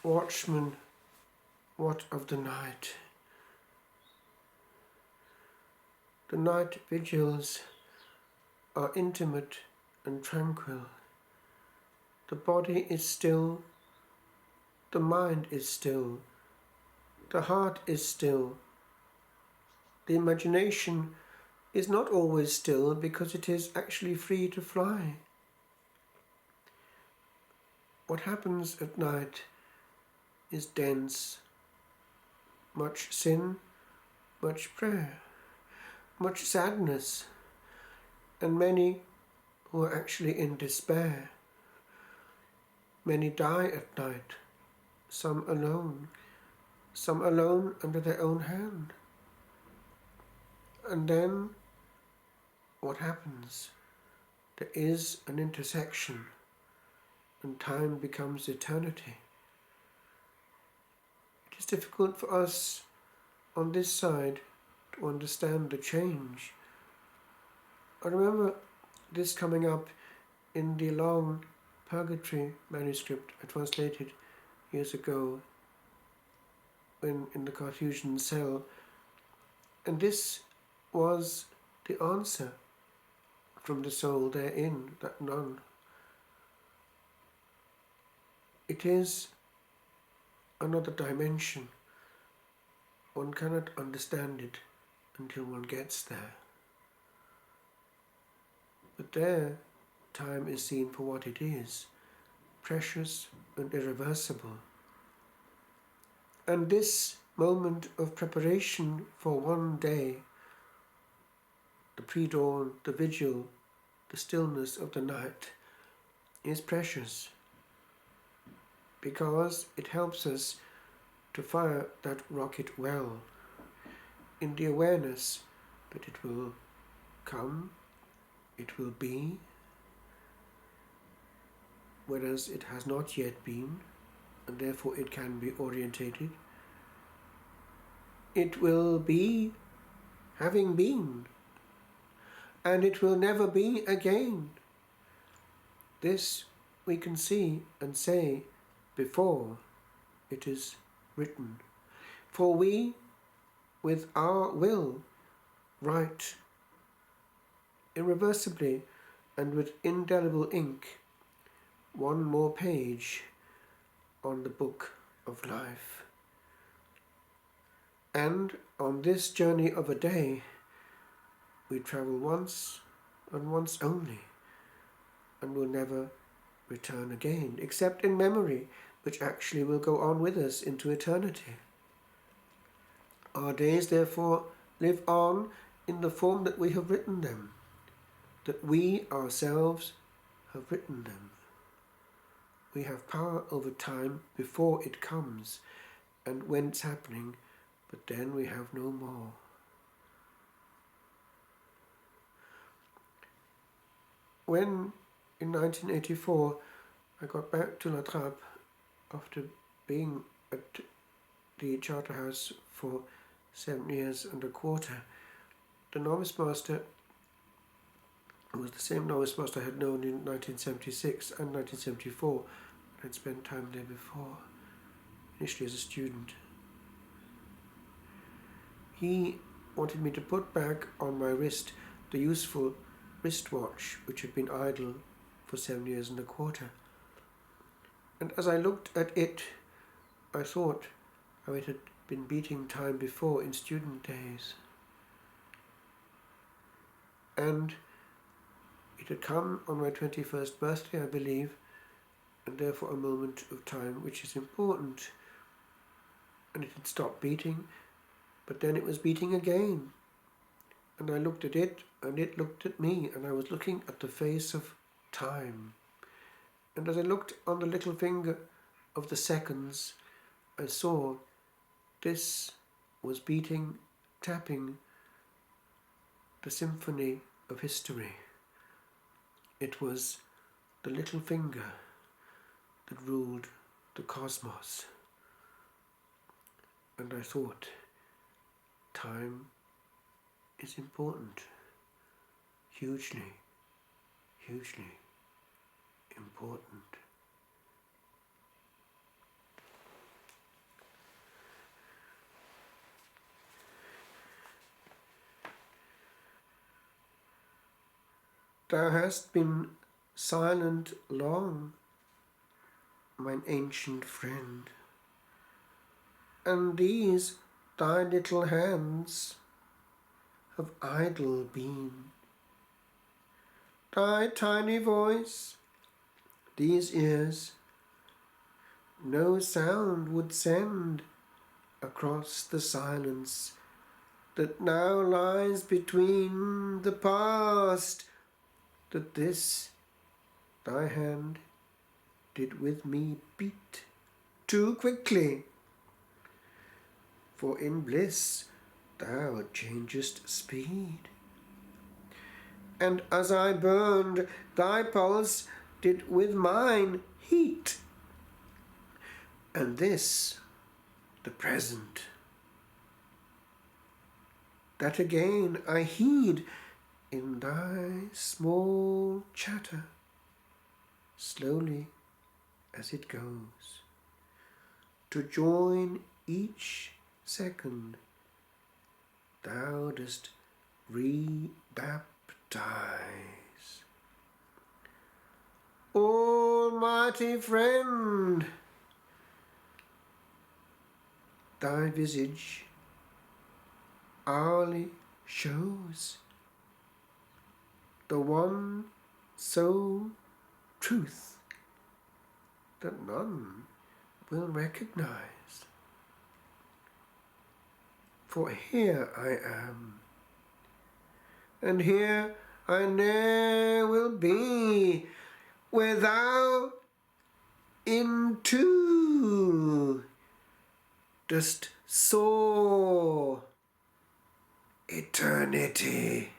Watchman, what of the night? The night vigils are intimate and tranquil. The body is still, the mind is still, the heart is still. The imagination is not always still because it is actually free to fly. What happens at night is dense, much sin, much prayer, much sadness, and many who are actually in despair. Many die at night, some alone under their own hand. And then what happens? There is an intersection, and time becomes eternity. It is difficult for us on this side to understand the change. I remember this coming up in the long Purgatory manuscript I translated years ago when in the Carthusian cell, and this was the answer from the soul therein, that nun. It is another dimension. One cannot understand it until one gets there. But there, time is seen for what it is, precious and irreversible. And this moment of preparation for one day, the pre-dawn, the vigil, the stillness of the night, is precious because it helps us to fire that rocket well in the awareness that it will come, it will be, whereas it has not yet been, and therefore it can be orientated. It will be having been, and it will never be again. This we can see and say before it is written. For we, with our will, write irreversibly and with indelible ink one more page on the book of life. And on this journey of a day, we travel once and once only, and will never return again, except in memory, which actually will go on with us into eternity. Our days, therefore, live on in the form that we have written them, that we ourselves have written them. We have power over time before it comes and when it's happening, but then we have no more. When, in 1984, I got back to La Trappe after being at the Charterhouse for 7 years and a quarter, the novice master, who was the same novice master I had known in 1976 and 1974, I had spent time there before, initially as a student. He wanted me to put back on my wrist the useful wristwatch which had been idle for 7 years and a quarter. And as I looked at it, I thought how it had been beating time before in student days. And it had come on my 21st birthday, I believe, and therefore a moment of time which is important. And it had stopped beating, but then it was beating again. And I looked at it, and it looked at me, and I was looking at the face of time. And as I looked on the little finger of the seconds, I saw this was beating, tapping the symphony of history. It was the little finger that ruled the cosmos. And I thought, time is important, hugely, hugely important. Thou hast been silent long, mine ancient friend, and these thy little hands have idle been. Thy tiny voice, these ears, no sound would send across the silence that now lies between the past, that this thy hand did with me beat too quickly. For in bliss thou changest speed, and as I burned, thy pulse did with mine heat. And this, the present, that again I heed in thy small chatter, slowly as it goes, to join each second thou dost rebaptize. Almighty friend, thy visage hourly shows the one sole truth that none will recognize. For here I am, and here I ne'er will be, where thou into dost soar eternity.